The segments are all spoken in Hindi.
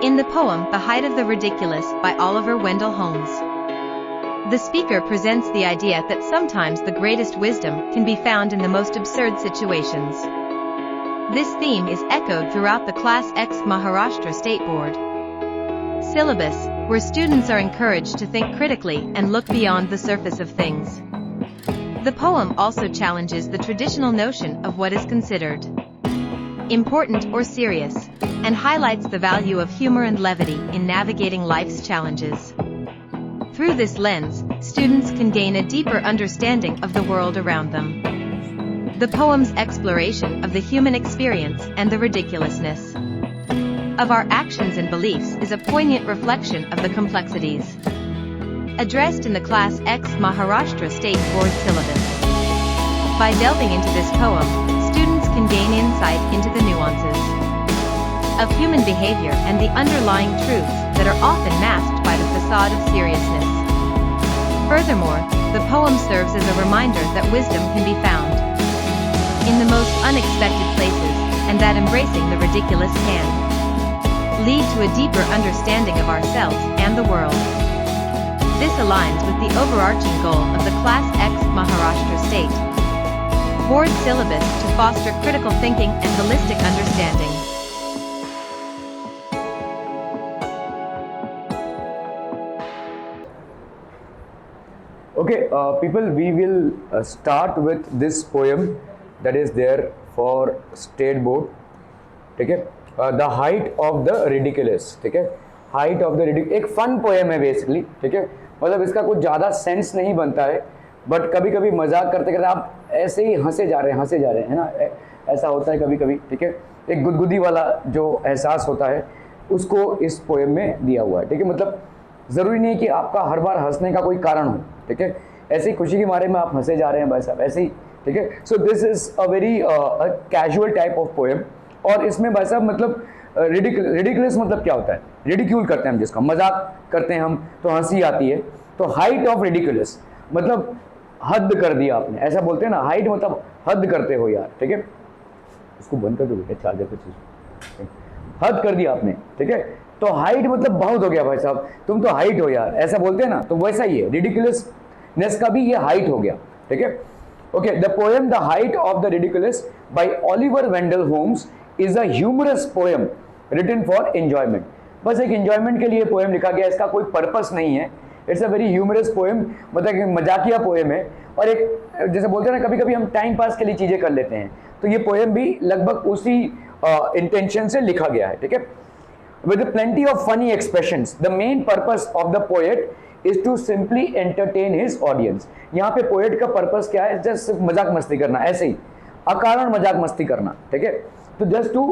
In the poem The Height of the Ridiculous by Oliver Wendell Holmes, the speaker presents the idea that sometimes the greatest wisdom can be found in the most absurd situations. This theme is echoed throughout the Class X Maharashtra State Board syllabus, where students are encouraged to think critically and look beyond the surface of things. The poem also challenges the traditional notion of what is considered important or serious, and highlights the value of humor and levity in navigating life's challenges. Through this lens, students can gain a deeper understanding of the world around them. The poem's exploration of the human experience and the ridiculousness of our actions and beliefs is a poignant reflection of the complexities addressed in the Class X Maharashtra State Board syllabus. By delving into this poem, students can gain insight into the nuances of human behavior and the underlying truths that are often masked by the facade of seriousness. Furthermore, the poem serves as a reminder that wisdom can be found in the most unexpected places, and that embracing the ridiculous can lead to a deeper understanding of ourselves and the world. This aligns with the overarching goal of the Class X Maharashtra State Board syllabus to foster critical thinking and holistic understanding. Okay, people, we will start with this poem that is there for State Board. Okay, The Height of the Ridiculous. ठीक है, Height of the Ridiculous एक फन पोएम है बेसिकली. ठीक है, मतलब इसका कुछ ज़्यादा सेंस नहीं बनता है, बट कभी कभी मजाक करते करते आप ऐसे ही हंसे जा रहे हैं है ना, ऐसा होता है कभी कभी. ठीक है, एक गुदगुदी वाला जो एहसास होता है उसको इस पोएम में दिया हुआ है. ठीक है, मतलब ज़रूरी नहीं कि आपका हर बार हंसने का कोई कारण हो. ठीक है, ऐसे ही खुशी के मारे में आप हंसे जा रहे हैं भाई साहब, ऐसे ही. ठीक है, so this is a very casual type of poem. और इसमें भाई साहब मतलब रिडिकुलस मतलब क्या होता है, रिडिक्यूल करते हैं हम, जिसका मजाक करते हैं हम तो हंसी आती है. तो हाइट ऑफ रिडिकुलस मतलब हद कर दिया आपने, ऐसा बोलते हैं ना, हाइट मतलब हद करते हो यार. ठीक है, इसको बंद कर दो बेटा, चार्जर पे चीज, हद कर दिया आपने. ठीक है, तो हाइट मतलब बहुत हो गया भाई साहब, तुम तो हाइट हो यार, ऐसा बोलते हैं ना, तो वैसा ही है रिडिकुलसनेस का भी ये हाइट हो गया. ठीक है, okay. The poem the height of the ridiculous by Oliver Wendell Holmes is a humorous poem written for enjoyment. बस एक एंजॉयमेंट के लिए पोएम लिखा गया, इसका कोई पर्पस नहीं है. It's a very humorous poem, मतलब मजाकिया पोएम है. और एक जैसे बोलते हैं ना, कभी कभी हम टाइम पास के लिए चीज़ें कर लेते हैं, तो ये पोएम भी लगभग उसी इंटेंशन से लिखा गया है. ठीक है, with plenty of funny expressions. The main purpose of the poet is to simply entertain his audience. यहाँ पे poet का purpose क्या है, just सिर्फ मजाक मस्ती करना, ऐसे ही अकारण मजाक मस्ती करना. ठीक है, तो just to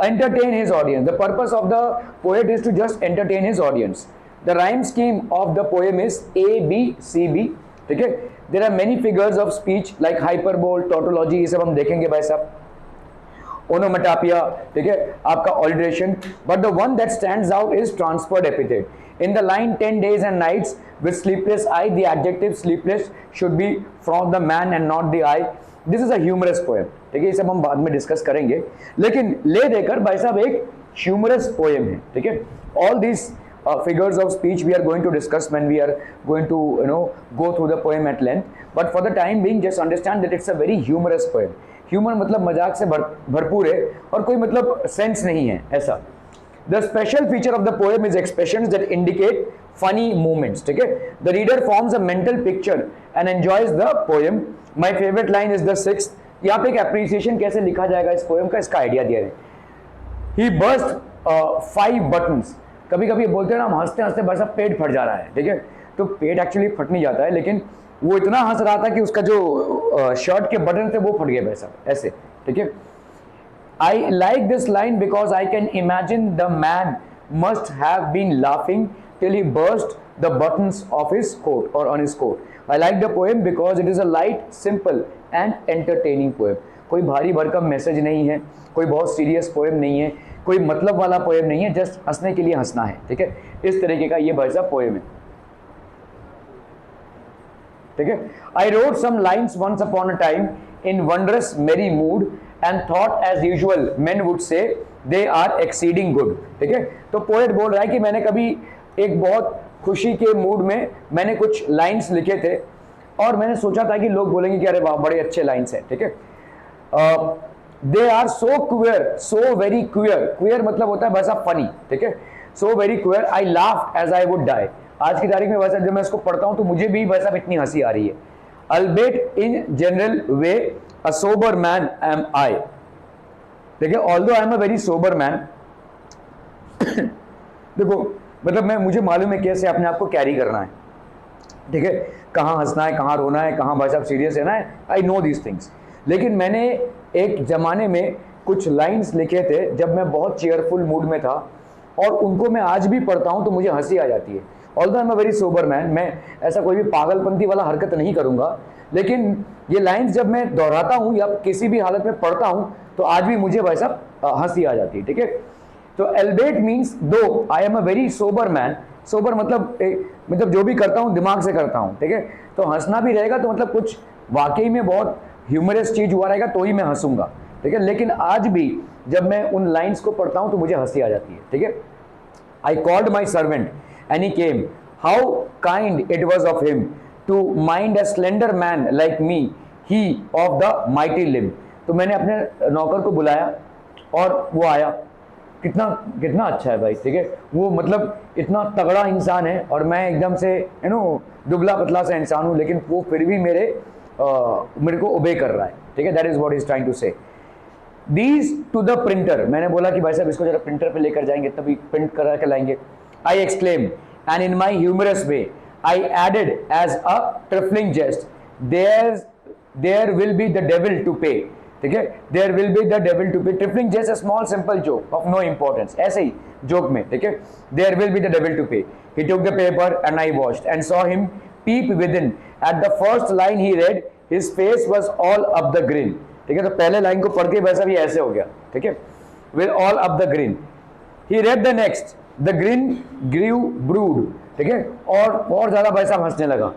entertain his audience. The purpose of the poet is to just entertain his audience. The rhyme scheme of the poem is A B C B. ठीक है, there are many figures of speech like hyperbole, tautology, ये सब हम देखेंगे भाई साहब, onomatopoeia. ठीक है, आपका alliteration, but the one that stands out is transferred epithet. In the line 10 days and nights with sleepless eye, the adjective sleepless should be from the man and not the eye. This is a humorous poem. ठीक है, ये सब हम बाद में डिस्कस करेंगे, लेकिन ले देकर भाई साहब एक humorous poem है. ठीक है, all these figures of speech we are going to discuss when we are going to go through the poem at length, but for the time being just understand that it's a very humorous poem. Humour मतलब मजाक से भरपूर है और कोई मतलब सेंस नहीं है ऐसा. The special feature of the poem is expressions that indicate funny moments. ठीक है, the reader forms a mental picture and enjoys the poem. My favourite line is the 6th. यहाँ पे एक एप्रिसिएशन कैसे लिखा जाएगा इस पोएम का, इसका आइडिया दिया है. ही बर्स्ट 5 buttons. कभी कभी बोलते हैं ना, हम हंसते हंसते बस पेट फट जा रहा है. ठीक है, तो पेट एक्चुअली फट नहीं जाता है, लेकिन वो इतना हंस रहा था कि उसका जो शर्ट के बटन थे वो फट गए वैसा, ऐसे. ठीक है, I like this line because I can imagine the man must have been laughing till he burst the buttons of his coat और on his coat. I like the poem because it is a light, simple and entertaining poem. कोई भारी भरकम मैसेज नहीं है, कोई बहुत सीरियस पोएम नहीं है, कोई मतलब वाला पोएम नहीं है, जस्ट हंसने के लिए हंसना है. ठीक है, इस तरीके का ये भाई साहब पोएम है. ठीक है, I wrote some lines once upon a time in wondrous merry mood and thought as usual men would say they are exceeding good. ठीक है, तो पोएट बोल रहा है कि मैंने कभी एक बहुत खुशी के मूड में मैंने कुछ लाइंस लिखे थे और मैंने सोचा था कि लोग बोलेंगे कि अरे वाह बड़े अच्छे लाइंस हैं। ठीक है, they are so queer, so very queer, queer मतलब होता है वैसा फनी। ठीक है, so very queer I laughed as I would die. आज की तारीख में वैसा जब मैं इसको पढ़ता हूं तो मुझे भी वैसा इतनी हंसी आ रही है। Albeit in general way a sober man am I. देखिए, although I am a very sober man, देखो मतलब मुझे मालूम है कैसे अपने आप को कैरी करना है। ठीक है, कहाँ हंसना है, कहाँ रोना है, कहाँ भाई साहब सीरियस रहना है, आई नो दीज थिंग्स। लेकिन मैंने एक ज़माने में कुछ लाइंस लिखे थे जब मैं बहुत चेयरफुल मूड में था और उनको मैं आज भी पढ़ता हूँ तो मुझे हंसी आ जाती है। Although I am a very sober man, मैं ऐसा कोई भी पागलपंती वाला हरकत नहीं करूँगा, लेकिन ये लाइंस जब मैं दोहराता हूँ या किसी भी हालत में पढ़ता हूँ तो आज भी मुझे भाई साहब हंसी आ जाती है। ठीक है, तो एल्बेट मीन्स दो आई am a very sober man, sober मतलब जो भी करता हूँ दिमाग से करता हूँ। ठीक है, तो हंसना भी रहेगा तो मतलब कुछ वाकई में बहुत ह्यूमरस चीज हुआ रहेगा तो ही मैं हंसूंगा। ठीक है, लेकिन आज भी जब मैं उन लाइंस को पढ़ता हूँ तो मुझे हंसी आ जाती है। ठीक है, I called my servant and he came, how kind it was of him to mind a slender man like me, he of the mighty limb. तो मैंने अपने नौकर को बुलाया और वो आया। कितना कितना अच्छा है भाई। ठीक है, वो मतलब इतना तगड़ा इंसान है और मैं एकदम से दुबला पतला सा इंसान हूँ, लेकिन वो फिर भी मेरे को ओबे कर रहा है। ठीक है, that is what is trying to say. These to the printer, मैंने बोला कि भाई साहब इसको जरा प्रिंटर पे लेकर जाएंगे तभी प्रिंट करा के लाएंगे। I exclaim and in my humorous way I added as a trifling jest, there will be the devil to pay. ठीक है, there will be the devil to pay, trifling jest a small simple joke of no importance, ऐसे ही जोक में। ठीक है, there will be the devil to pay, he took the paper and I watched and saw him peep within. At the first line he read, his face was all up the grin. ठीक है, तो पहले लाइन को पढ़ के वैसा भी ऐसे हो गया। ठीक है, with all up the grin. He read the next, the grin grew broad. ठीक है, और ज्यादा भाई साहब हंसने लगा।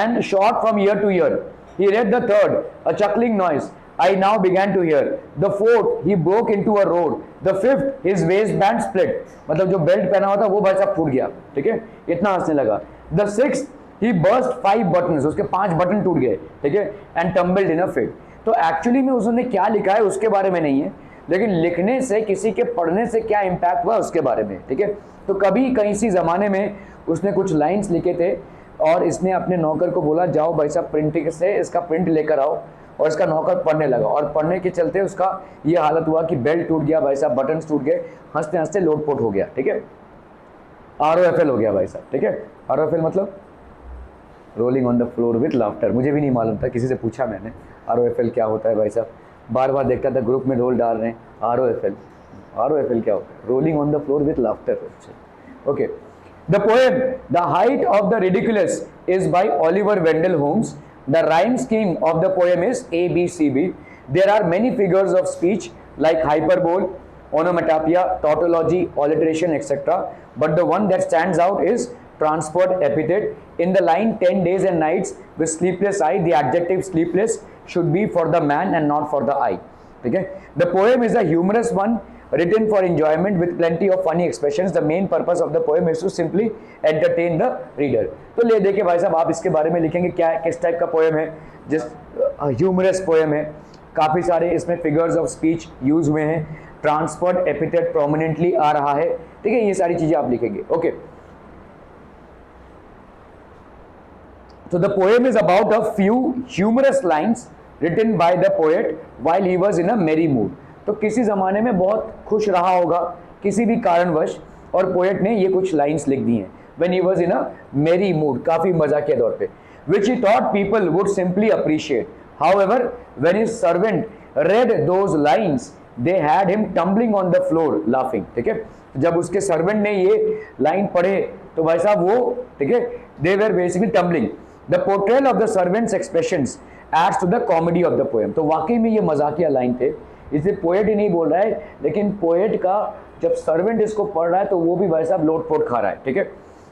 And shot from ear to ear. He read the third, a chuckling noise I now began to hear. The fourth, he broke into a roar. The fifth, his waistband split. मतलब जो बेल्ट पहना हुआ था वो भाई साहब फूट गया। ठीक है, इतना हंसने लगा। The sixth, he burst 5 buttons, उसके 5 बटन टूट गए। ठीक है, and tumbled in a fit. तो एक्चुअली में उसने क्या लिखा है उसके बारे में नहीं है, लेकिन लिखने से किसी के पढ़ने से क्या इम्पैक्ट हुआ उसके बारे में। ठीक है, तो कभी कहीं सी ज़माने में उसने कुछ लाइंस लिखे थे और इसने अपने नौकर को बोला जाओ भाई साहब प्रिंटिंग से इसका प्रिंट लेकर आओ, और इसका नौकर पढ़ने लगा और पढ़ने के चलते उसका ये हालत हुआ कि बेल्ट टूट गया भाई साहब, बटन टूट गए, हंसते हंसते लोटपोट हो गया। ठीक है, ROFL हो गया भाई साहब। ठीक है, ROFL मतलब rolling on the floor with laughter. मुझे भी नहीं मालूम था, किसी से पूछा मैंने ROFL क्या होता है भाई साहब, बार बार देखता था ग्रुप में रोल डाल रहे हैं ROFL क्या होता है, rolling on the floor with laughter. Okay, the poem the height of the ridiculous is by Oliver Wendell Holmes. The rhyme scheme of the poem is ABCB. There are many figures of speech like hyperbole, onomatopoeia, tautology, alliteration, etc. But the one that stands out is transport epithet. In the line 10 days and nights with sleepless eye, the adjective sleepless should be for the man and not for the eye. Okay, the poem is a humorous one written for enjoyment with plenty of funny expressions. The main purpose of the poem is to simply entertain the reader. तो ले देखिए भाई साहब, आप इसके बारे में लिखेंगे क्या किस टाइप का पोएम है, जिस ह्यूमरस पोएम है, काफ़ी सारे इसमें फिगर्स ऑफ स्पीच यूज हुए हैं, ट्रांसफर्ड एपिथेट प्रोमिनेंटली आ रहा है। ठीक है, ये सारी चीजें आप लिखेंगे। Okay, so the poem is about a few humorous lines written by the poet while he was in a merry mood. तो किसी जमाने में बहुत खुश रहा होगा किसी भी कारणवश और पोएट ने ये कुछ लाइंस लिख दी हैं when he was in a merry mood, काफी मजाकिया तौर पे, which he thought people would simply appreciate. However, when his servant read those lines, they had him tumbling on the floor laughing. ठीक है, जब उसके सर्वेंट ने ये लाइन पढ़े तो भाई साहब वो, ठीक है, they were basically tumbling. The portrayal of the servant's expressions adds to the comedy of the poem. तो वाकई में ये मजाकिया लाइन थे, इसे पोएट ही नहीं बोल रहा है, लेकिन पोएट का जब सर्वेंट इसको पढ़ रहा है तो वो भी भाई साहब लोटपोट खा रहा है। ठीक है,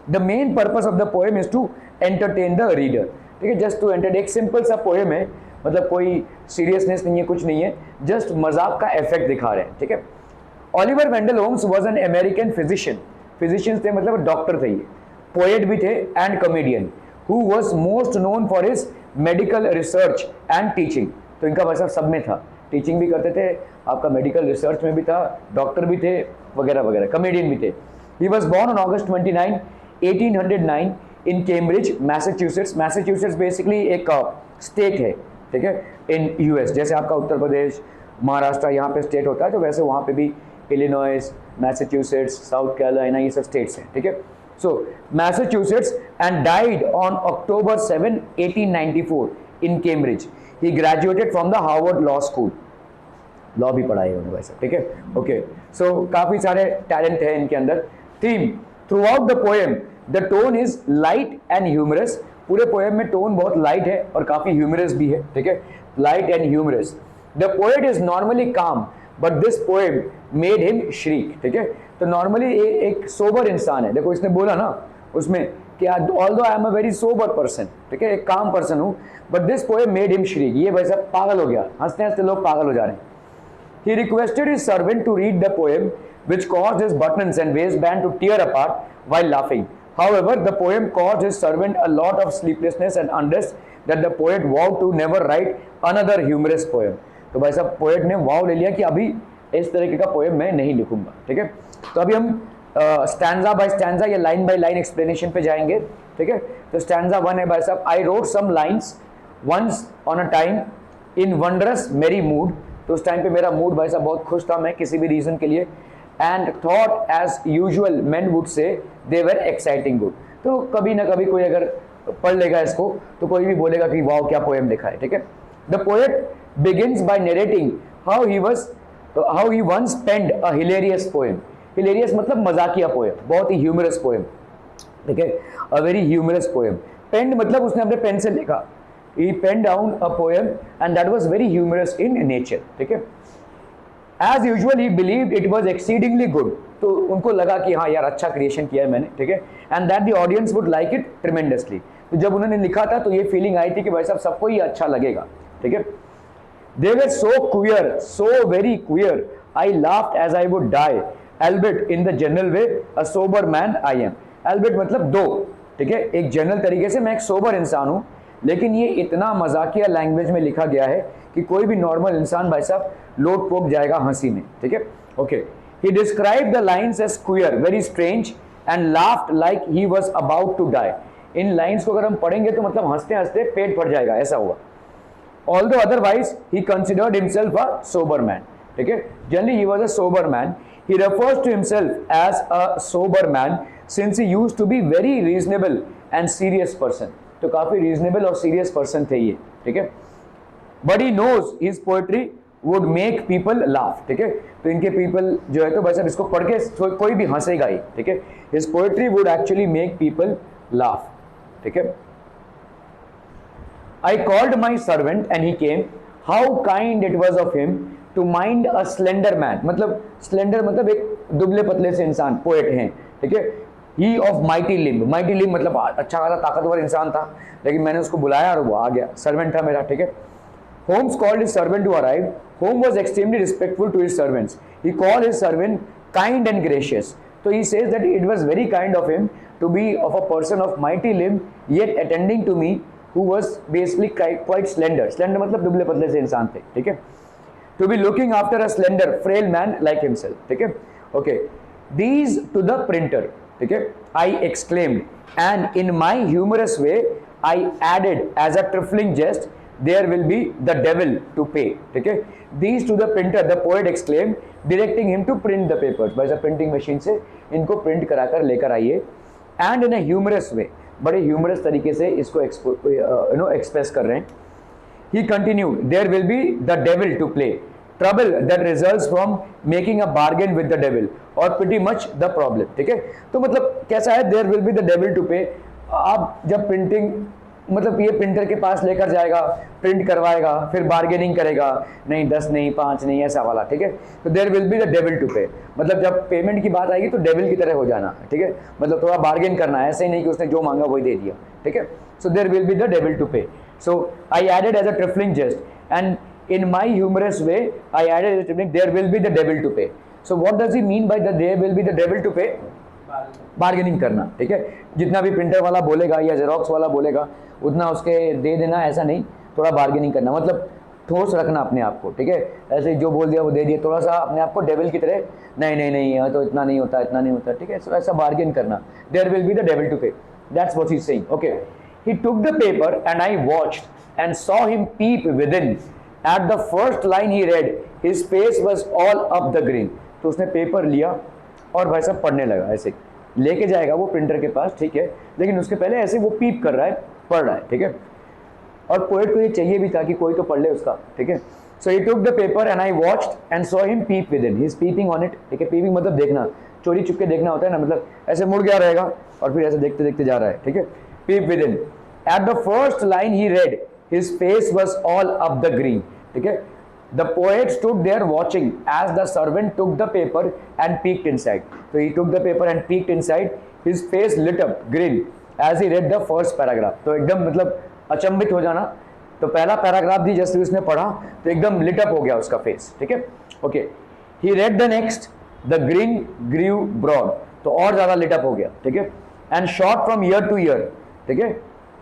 the main purpose of the poem is to entertain the reader. ठीक है, जस्ट टू एंटरटेन, एक सिंपल सा पोएम है, मतलब कोई सीरियसनेस नहीं है, कुछ नहीं है, जस्ट मजाक का इफेक्ट दिखा रहे हैं। ठीक है, Oliver Wendell Holmes was an American physician, physicians थे मतलब डॉक्टर थे ये, पोएट भी थे and comedian, who was most known for his medical research and teaching. तो इनका वैसा सब में था, टीचिंग भी करते थे, आपका मेडिकल रिसर्च में भी था, डॉक्टर भी थे वगैरह वगैरह, कॉमेडियन भी थे। He was born on August 29, 1809 in Cambridge Massachusetts. Massachusetts basically एक स्टेट है, ठीक है, इन यूएस, जैसे आपका उत्तर प्रदेश, महाराष्ट्र यहाँ पे स्टेट होता है, तो वैसे वहाँ पे भी इलिनॉइस, मैसेच्यूसेट्स, साउथ कैरोलिना, ये सब स्टेट्स हैं, ठीक है। So Massachusetts and died on October 7, 1894 in Cambridge. He graduated from the Harvard law school, law भी पढ़ा है उन्होंने वैसे, ठीक है। ओके, सो काफी सारे टैलेंट है इनके अंदर। Theme throughout the poem the tone is light and humorous. पूरे पोएम में टोन बहुत लाइट है और काफी ह्यूमरस भी है, ठीक है, light and humorous. The poet is normally calm but this poem made him shriek, ठीक है। तो नॉर्मली एक सोबर इंसान है, देखो इसने बोला ना उसमें कि although I am a very sober person, ठीक है, एक काम पर्सन हूं, but this poem made him shriek, ये वैसा पागल हो गया, हंसते हंसते लोग पागल हो जा रहे हैं। He requested his servant to read the poem, which caused his buttons and waistband to tear apart while laughing. However, the poem caused his servant a lot of sleeplessness and unrest that the poet vowed to never write another humorous poem. तो भाई साहब पोएट ने वाव ले लिया कि अभी इस तरीके का पोएम मैं नहीं लिखूंगा, ठीक है। तो अभी हम स्टैंजा बाय स्टैंजा या लाइन बाय लाइन एक्सप्लेनेशन पे जाएंगे, ठीक है। तो स्टैंजा 1 है भाई साहब, I wrote some lines once on a time in wondrous merry mood. तो उस टाइम पे मेरा मूड भाई साहब बहुत खुश था, मैं किसी भी रीजन के लिए, and thought as usual men would say they were exciting good. तो कभी ना कभी कोई अगर पढ़ लेगा इसको तो कोई भी बोलेगा कि वाओ क्या पोएम लिखा है, ठीक है। The poet begins by narrating how he once penned a hilarious poem. Hilarious मतलब मजाकिया पोएम, बहुत ही ह्यूमरस पोएम, ठीक है, a very humorous poem. Penned मतलब उसने अपने पेन से लिखा, he penned down a poem and that was very humorous in nature, ठीक है। As usual he believed it was exceedingly good, तो उनको लगा कि हाँ यार अच्छा क्रिएशन किया है मैंने, ठीक है, and that the audience would like it tremendously। तो जब उन्होंने लिखा था तो ये फीलिंग आई थी कि भाई साहब सबको ये अच्छा लगेगा, ठीक है। They were so queer, so very queer, I laughed as I would die, albeit in the general way a sober man I am। albeit मतलब दो, ठीक है, एक जनरल तरीके से मैं एक सोबर इंसान हूँ, लेकिन ये इतना मजाकिया लैंग्वेज में लिखा गया है कि कोई भी नॉर्मल इंसान भाई साहब लोट पोक जाएगा हंसी में, ठीक है। Okay, he describe the lines as queer, very strange and laughed like he was about to die. इन लाइन्स को अगर हम पढ़ेंगे तो मतलब हंसते हंसते पेट फट जाएगा, ऐसा हुआ। Although otherwise he considered himself a sober man, ठीक है, generally he was a sober man. He refers to himself as a sober man since he used to be very reasonable and serious person. तो काफी रीजनेबल और सीरियस पर्सन थे ये, ठीक है। But he knows his poetry would make people laugh, ठीक है। तो इनके पीपल जो है तो भाई साहब इसको पढ़ के कोई भी हंसेगा ही, ठीक है। His poetry would actually make people laugh, ठीक है। I called my servant and he came, how kind it was of him to mind a slender man. मतलब स्लेंडर मतलब एक दुबले पतले से इंसान, पोएट हैं, ठीक है। He of mighty limb, mighty limb मतलब अच्छा खासा ताकतवर इंसान था, लेकिन मैंने उसको बुलाया और वो आ गया, सर्वेंट था मेरा, ठीक है। Holmes called his servant to arrive, होम was extremely respectful to his servants, he called his servant kind and gracious. तो he says that it was very kind of him to be of a person of mighty limb yet attending to me who was basically quite slender. Slender मतलब दुबले पतले से इंसान थे, ठीक है। To be looking after a slender frail man like himself, ठीक है। Okay, these to the printer, ठीक है, I exclaimed, and in my humorous way I added as a trifling jest, there will be the devil to pay, ठीक है। These to the printer, the poet exclaimed, directing him to print the papers। भाई साहब प्रिंटिंग मशीन से इनको प्रिंट कराकर लेकर आइए, and in a humorous way, बड़े ह्यूमरस तरीके से इसको एक्सप्रेस कर रहे हैं। He continued, there will be the devil to play, trouble that results from making a bargain with the devil or pretty much the problem, ठीक है। तो मतलब कैसा है, there will be the devil to pay। आप जब प्रिंटिंग मतलब ये प्रिंटर के पास लेकर जाएगा, प्रिंट करवाएगा, फिर बार्गेनिंग करेगा, नहीं 10 नहीं 5 नहीं ऐसा वाला, ठीक है। तो there will be the devil to pay, मतलब जब पेमेंट की बात आएगी तो डेविल की तरह हो जाना, ठीक है, मतलब थोड़ा बार्गेन करना है, ऐसे ही नहीं कि उसने जो मांगा वही दे दिया, ठीक है। So there will be the devil to pay. So I added as a trifling jest and in my humorous way I added there will be the devil to pay। So what does he mean by the they will be the devil to pay? Bargaining करना, ठीक है। जितना भी प्रिंटर वाला बोलेगा या जेरोक्स वाला बोलेगा उतना उसके दे देना, ऐसा नहीं, थोड़ा बार्गेनिंग करना, मतलब ठोस रखना अपने आप को, ठीक है। ऐसे जो बोल दिया वो दे दिया, थोड़ा सा अपने आप को डेविल की तरह, नहीं नहीं नहीं तो इतना नहीं होता, इतना नहीं होता, ठीक है। सो ऐसा बार्गेन करना, there will be the devil to pay, that's what he is saying. Okay, he took the paper and I watched and saw him peep within, at the first line he read his face was all up the green. तो उसने पेपर लिया और भाई साहब पढ़ने लगा, ऐसे लेके जाएगा वो प्रिंटर के पास, ठीक है, लेकिन उसके पहले ऐसे वो पीप कर रहा है, पढ़ रहा है, ठीक है। और पोएट को ये चाहिए भी था कि कोई तो पढ़ ले उसका, ठीक है। So he took the paper and I watched and saw him peep within, he is peeping on it, ठीक है। पीपिंग मतलब देखना, चोरी चुपके देखना होता है ना, मतलब ऐसे मुड़ गया रहेगा और फिर ऐसे देखते देखते जा रहा है, ठीक है। Peep within, at the first line he read his face was all up the green, ठीक है। The poet stood there watching as the servant took the paper and peeked inside. So he took the paper and peeked inside. His face lit up, grin, as he read the first paragraph. तो एकदम मतलब अचंभित हो जाना। तो पहला पैराग्राफ भी जैसे उसने पढ़ा तो एकदम lit up हो गया उसका फेस, ठीक है। Okay. He read the next. The grin grew broad. तो और ज़्यादा lit up हो गया, ठीक है। And shot from ear to ear, ठीक है।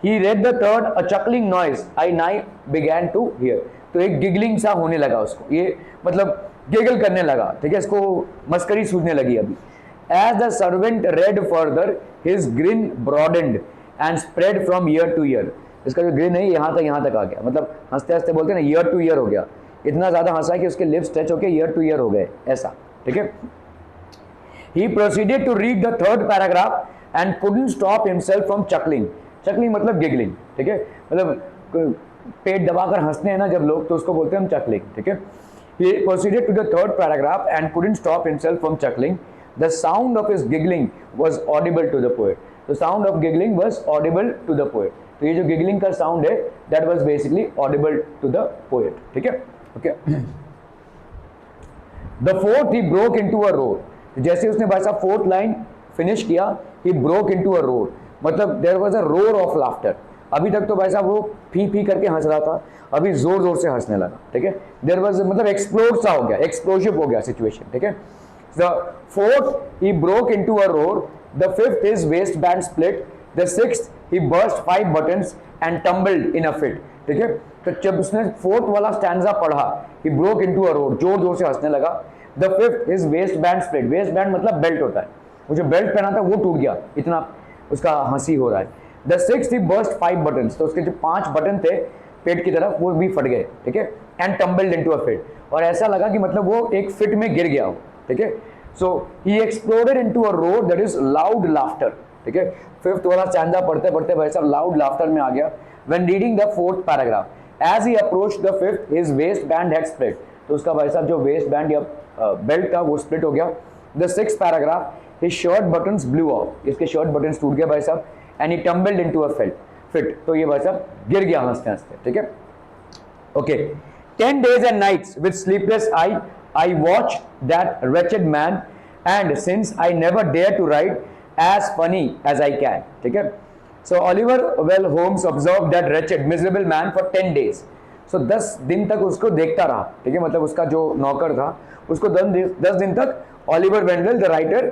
He read the third. A chuckling noise I now began to hear. तो एक गिगलिंग सा होने लगा उसको, ये मतलब गिगल करने लगा, ठीक है, इसको मस्करी सूझने लगी अभी। As the servant read further his grin broadened and spread from ear to ear. इसका जो ग्रिन है यहाँ तक आ गया, मतलब हंसते हंसते बोलते हैं ना, ईयर टू ईयर हो गया, इतना ज़्यादा हंसा कि उसके लिप्स टच होकर ईयर टू ईयर हो गए, ऐसा, ठीक है। He proceeded to read the third paragraph and couldn't stop himself from chuckling. Chuckling मतलब गिगलिंग, ठीक है, मतलब पेट दबाकर हंसते हैं ना जब लोग, तो उसको बोलते हैं हम चकलिंग, ठीक है। He proceeded to the third paragraph and couldn't stop himself from chuckling. The sound of his giggling was audible to the poet. The sound of giggling was audible to the poet. तो ये जो giggling का sound है, that was basically audible to the poet, ठीक है, okay. The fourth he broke into a roar. जैसे उसने भाई साहब फोर्थ लाइन फिनिश किया, he broke into a roar, मतलब there was a roar of laughter. अभी तक तो भाई साहब वो फी करके हंस रहा था, अभी जोर जोर से हंसने लगा, ठीक है। देयर वाज मतलब एक्सप्लोड सा हो गया, एक्सप्लोसिव हो गया सिचुएशन, ठीक है। The fourth he broke into a roar, the fifth his waist band split, the sixth he burst 5 buttons and tumbled in a fit, ठीक है। तो जब उसने फोर्थ वाला स्टैंजा पढ़ा, ही ब्रोक इनटू अ रोर, जोर जोर से हंसने लगा। The fifth his waist band split, waste band मतलब बेल्ट होता है, वो जो बेल्ट पहना था वो टूट गया, इतना उसका हंसी हो रहा है। The sixth he burst 5 buttons, तो उसके जो 5 बटन थे पेट की तरफ वो भी फट गए, ठीक है। And tumbled into a fit, और ऐसा लगा कि मतलब वो एक फिट में गिर गया हो, ठीक है। So he exploded into a roar that is loud laughter, ठीक है। फिफ्थ वाला स्टैंजा पढ़ते पढ़ते भाई साहब लाउड लाफ्टर में आ गया। When reading the fourth paragraph, as he approached the fifth his waist band had split, तो उसका भाई साहब जो वेस्ट बैंड या बेल्ट था वो स्प्लिट हो गया। The sixth paragraph, his shirt buttons blue of, इसके शर्ट बटन्स टूट गए भाई साहब। And he tumbled into a fit, तो ये भाई साहब गिर गया हंसते हंसते, ठीक है। Okay, 10 days and nights with sleepless eye I watched that wretched man, and since I never dare to write as funny as I can, ठीक है। So Oliver Well Holmes observed that wretched miserable man for 10 days. So 10 दिन तक उसको देखता रहा, ठीक है, मतलब उसका जो नौकर था उसको 10 दिन तक Oliver Wendell the writer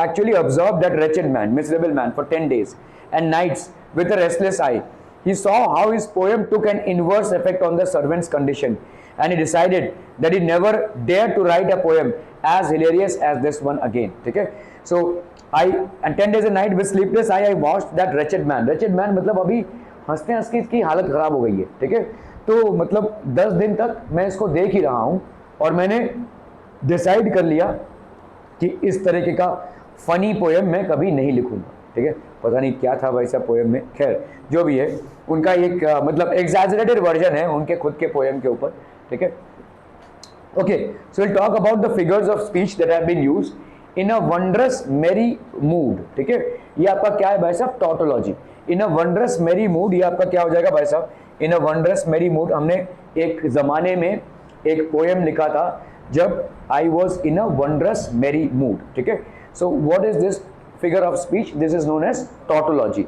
actually observed that wretched man, miserable man for 10 days and nights with a restless eye. He saw how his poem took an inverse effect on the servant's condition, and he decided that he never dared to write a poem as hilarious as this one again, ठीक है। So and 10 days and night with sleepless eye I watched that wretched man. Wretched man मतलब अभी हंसते हंसते इसकी हालत खराब हो गई है, ठीक है। तो मतलब 10 दिन तक मैं इसको देख ही रहा हूँ और मैंने डिसाइड कर लिया कि इस तरीके का फनी पोएम मैं कभी नहीं लिखूंगा, ठीक है। पता नहीं क्या था भाई साहब पोएम में, खैर जो भी है, उनका एक मतलब एग्जैजरेटेड वर्जन है उनके खुद के पोएम के ऊपर, ठीक है। Okay, so will talk about the figures of speech that have been used in a wondrous merry mood, ठीक है। ये आपका क्या है भाई साहब, tautology. In a wondrous merry mood, ये आपका क्या हो जाएगा भाई साहब, इन अ वंडरस मेरी मूड। हमने एक जमाने में एक पोएम लिखा था जब I was in a wondrous merry mood, ठीक है। So what is this figure of speech? This is known as tautology.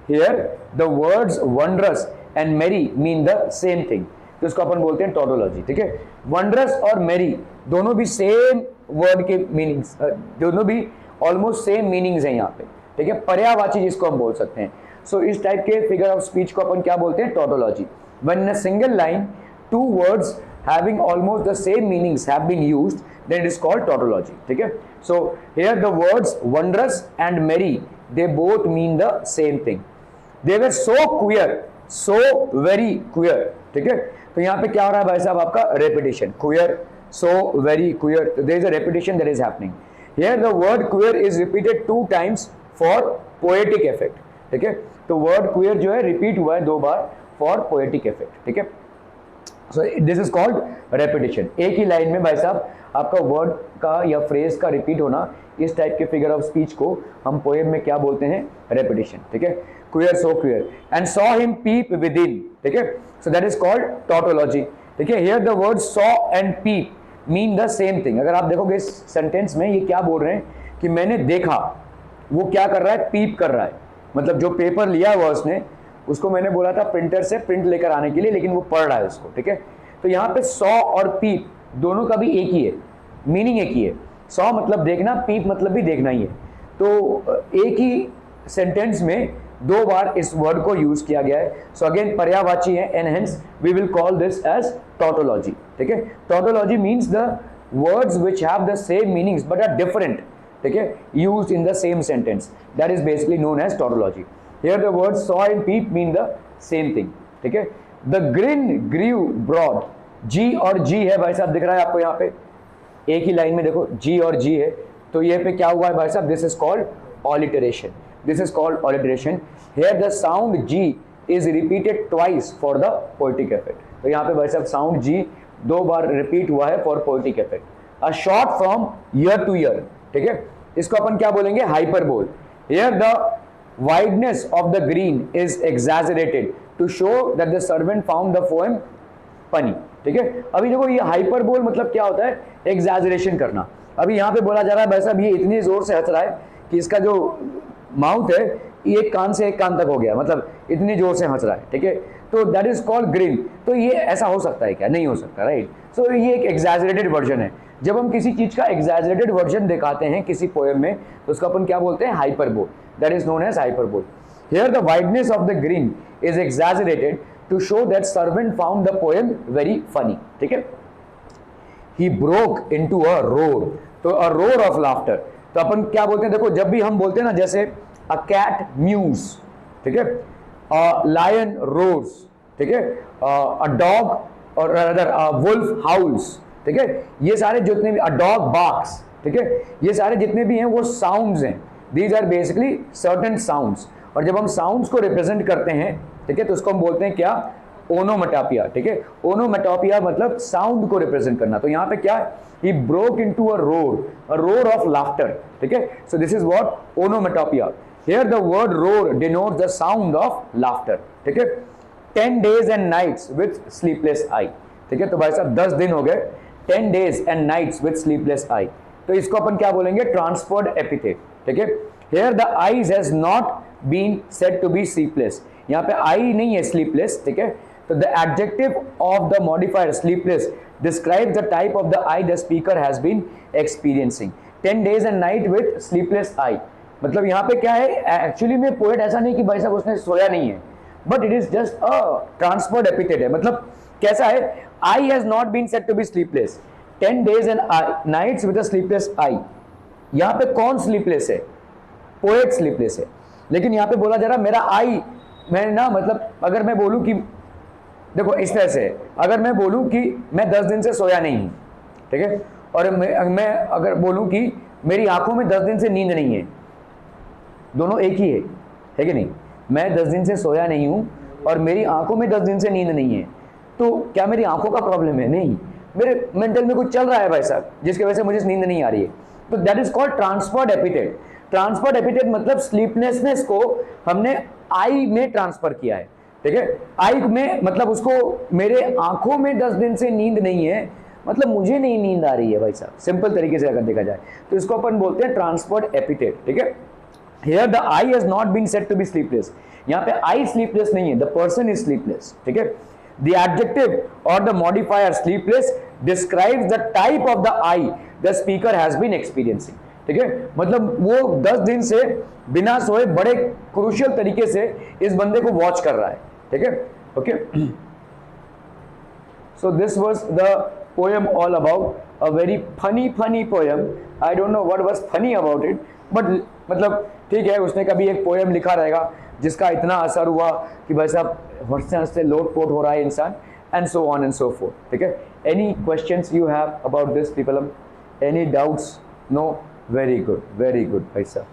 Here the words wondrous and merry mean the same thing, तो इसको अपन बोलते हैं tautology, ठीक है। wondrous और merry दोनों भी सेम वर्ड के मीनिंग्स, दोनों भी ऑलमोस्ट सेम मीनिंग्स हैं यहाँ पे, ठीक है, पर्यायवाची जिसको हम बोल सकते हैं। सो इस टाइप के फिगर ऑफ स्पीच को अपन क्या बोलते हैं, tautology. When in a single line two words having almost the same meanings have been used, then it is called tautology, ठीक है। So here the words wondrous and merry, they both mean the same thing. They were so queer, so very queer, ठीक है। तो यहाँ पे क्या हो रहा है भाई साहब, आपका repetition, queer, so very queer, there is a repetition that is happening. Here the word queer is repeated 2 times for poetic effect, ठीक है। तो word queer जो है repeat हुआ है 2 बार for poetic effect, ठीक है। So this is called repetition. एक ही लाइन में भाई साहब आपका वर्ड का या फ्रेज का रिपीट होना, इस टाइप के फिगर ऑफ स्पीच को हम पोएम में क्या बोलते हैं, रेपिटेशन, ठीक है। Queer, so queer and saw him peep within, ठीक है। So that is called tautology, ठीक है। Here the word saw and peep mean the same thing. अगर आप देखोगे इस सेंटेंस में ये क्या बोल रहे हैं कि मैंने देखा, वो क्या कर रहा है, पीप कर रहा है। मतलब जो पेपर लिया हुआ उसने, उसको मैंने बोला था प्रिंटर से प्रिंट लेकर आने के लिए, लेकिन वो पढ़ रहा है उसको, ठीक है। तो यहाँ पे सॉ और पीप दोनों का भी एक ही है, मीनिंग एक ही है। सॉ मतलब देखना, पीप मतलब भी देखना ही है। तो एक ही सेंटेंस में 2 बार इस वर्ड को यूज किया गया है। सो अगेन पर्यायवाची है and hence we will call this as tautology, ठीक है। Tautology means the words which have the same meanings but are different, ठीक है, used in the same sentence, that is basically known as tautology. Here the words saw and peep mean the same thing, ठीक है। The grin grew broad, G और G है भाई साहब, दिख रहा है आपको यहाँ पे, एक ही लाइन में देखो G और G है, तो ये पे क्या हुआ है भाई साहब, this is called alliteration, this is called alliteration. Here the sound G is repeated twice for the poetic effect. तो यहाँ पे भाई साहब साउंड G 2 बार रिपीट हुआ है for poetic effect. A short from year to year, ठीक है, इसको अपन क्या बोलेंगे, hyperbole. Here the wideness of the green is exaggerated to show that the servant found the poem funny, ठीक है। अभी देखो ये हाइपरबोल मतलब क्या होता है, एग्जैजरेशन करना। अभी यहाँ पे बोला जा रहा है भाई साहब ये इतनी जोर से हंस रहा है कि इसका जो माउथ है ये एक कान से एक कान तक हो गया, मतलब इतनी जोर से हंस रहा है, ठीक है। तो दैट इज कॉल्ड ग्रिन। तो ये ऐसा हो सकता है क्या, नहीं हो सकता, राइट। सो ये एक एग्जैजरेटेड वर्जन है। जब हम किसी चीज का एग्जैजरेटेड वर्जन दिखाते हैं किसी पोएम में, तो उसको अपन क्या बोलते हैं, hyperbole, that is known as hyperbole. Here the wideness of the grin is exaggerated to show that servant found the poem very funny, ठीक है। He broke into a roar, तो अ रोर ऑफ लाफ्टर, तो अपन क्या बोलते हैं, देखो जब भी हम बोलते हैं ना, जैसे अ कैट म्यूज, ठीक है, अ लायन रोर्स, ठीक है, अ डॉग और अदर वुल्फ हाउल्स, ठीक है, ये सारे जितने भी, अ डॉग बार्क्स, ठीक है, ये सारे जितने भी हैं वो साउंड्स हैं, these are basically certain sounds. और जब हम साउंड्स को रिप्रेजेंट करते हैं, ठीक है, तो उसको हम बोलते हैं क्या, ओनोमेटोपिया, ठीक है। ओनोमेटोपिया मतलब साउंड को रिप्रेजेंट करना। तो यहाँ पे क्या है, he broke into a roar of laughter, ठीक है। so this is what onomatopoeia. Here the word roar denotes the sound of laughter, ठीक है। 10 days and nights with sleepless eye, ठीक है। तो भाई साहब 10 दिन हो गए, 10 days and nights with sleepless eye, तो इसको अपन क्या बोलेंगे, ट्रांसफर्ड एपिथेट, ठीक है। Here the eyes has not been said to be sleepless, यहाँ पे आई नहीं है, sleepless, ठीक है। तो the adjective of the modifier sleepless describes the type of the eye the speaker has been experiencing. 10 days and night with sleepless eye, मतलब यहाँ पे क्या है, एक्चुअली में पोएट ऐसा नहीं कि भाई साहब उसने सोया नहीं है, but it is just a transferred epithet है। मतलब कैसा है, eye has not been said to be sleepless, 10 days and nights with a sleepless eye, यहाँ पे कौन स्लीपलेस है, पोएट स्लीपलेस है। लेकिन यहाँ पे बोला जा रहा मेरा आई, मैं ना, मतलब अगर मैं बोलूँ कि देखो इस तरह से, अगर मैं बोलूं कि मैं 10 दिन से सोया नहीं हूं, ठीक है, और मैं अगर बोलूं कि मेरी आंखों में 10 दिन से नींद नहीं है, दोनों एक ही है कि नहीं। मैं 10 दिन से सोया नहीं हूं और मेरी आंखों में 10 दिन से नींद नहीं है, तो क्या मेरी आंखों का प्रॉब्लम है, नहीं, मेरे मेंटल में कुछ चल रहा है भाई साहब जिसकी वजह से मुझे नींद नहीं आ रही है। तो that is called transferred epithet. Transferred epithet मतलब स्लीपनेसनेस को हमने आई में ट्रांसफर किया है, ठीक है। आई में मतलब उसको, मेरे आंखों में 10 दिन से नींद नहीं है, मतलब मुझे नहीं नींद आ रही है भाई साहब, सिंपल तरीके से अगर देखा जाए तो इसको अपन बोलते हैं ट्रांसफर्ड एपिथेट, ठीक है। Here the eye has not been said to be sleepless, यहाँ पे आई स्लीपलेस नहीं है, द पर्सन इज स्लीपलेस, ठीक है। The adjective or the modifier sleepless describes the type of the eye the speaker has been experiencing. ठीक है, मतलब वो 10 दिन से बिना सोए बड़े क्रूशियल तरीके से इस बंदे को वॉच कर रहा है। ठीक है, okay. So this was the poem all about a very funny poem. I don't know what was funny about it, but मतलब ठीक है, उसने कभी एक पोएम लिखा रहेगा जिसका इतना असर हुआ कि भाई साहब हंसते हंसते लोट पोट हो रहा है इंसान, and so on and so forth. ठीक है, any questions you have about this people, any doubts? No, very good भाई साहब।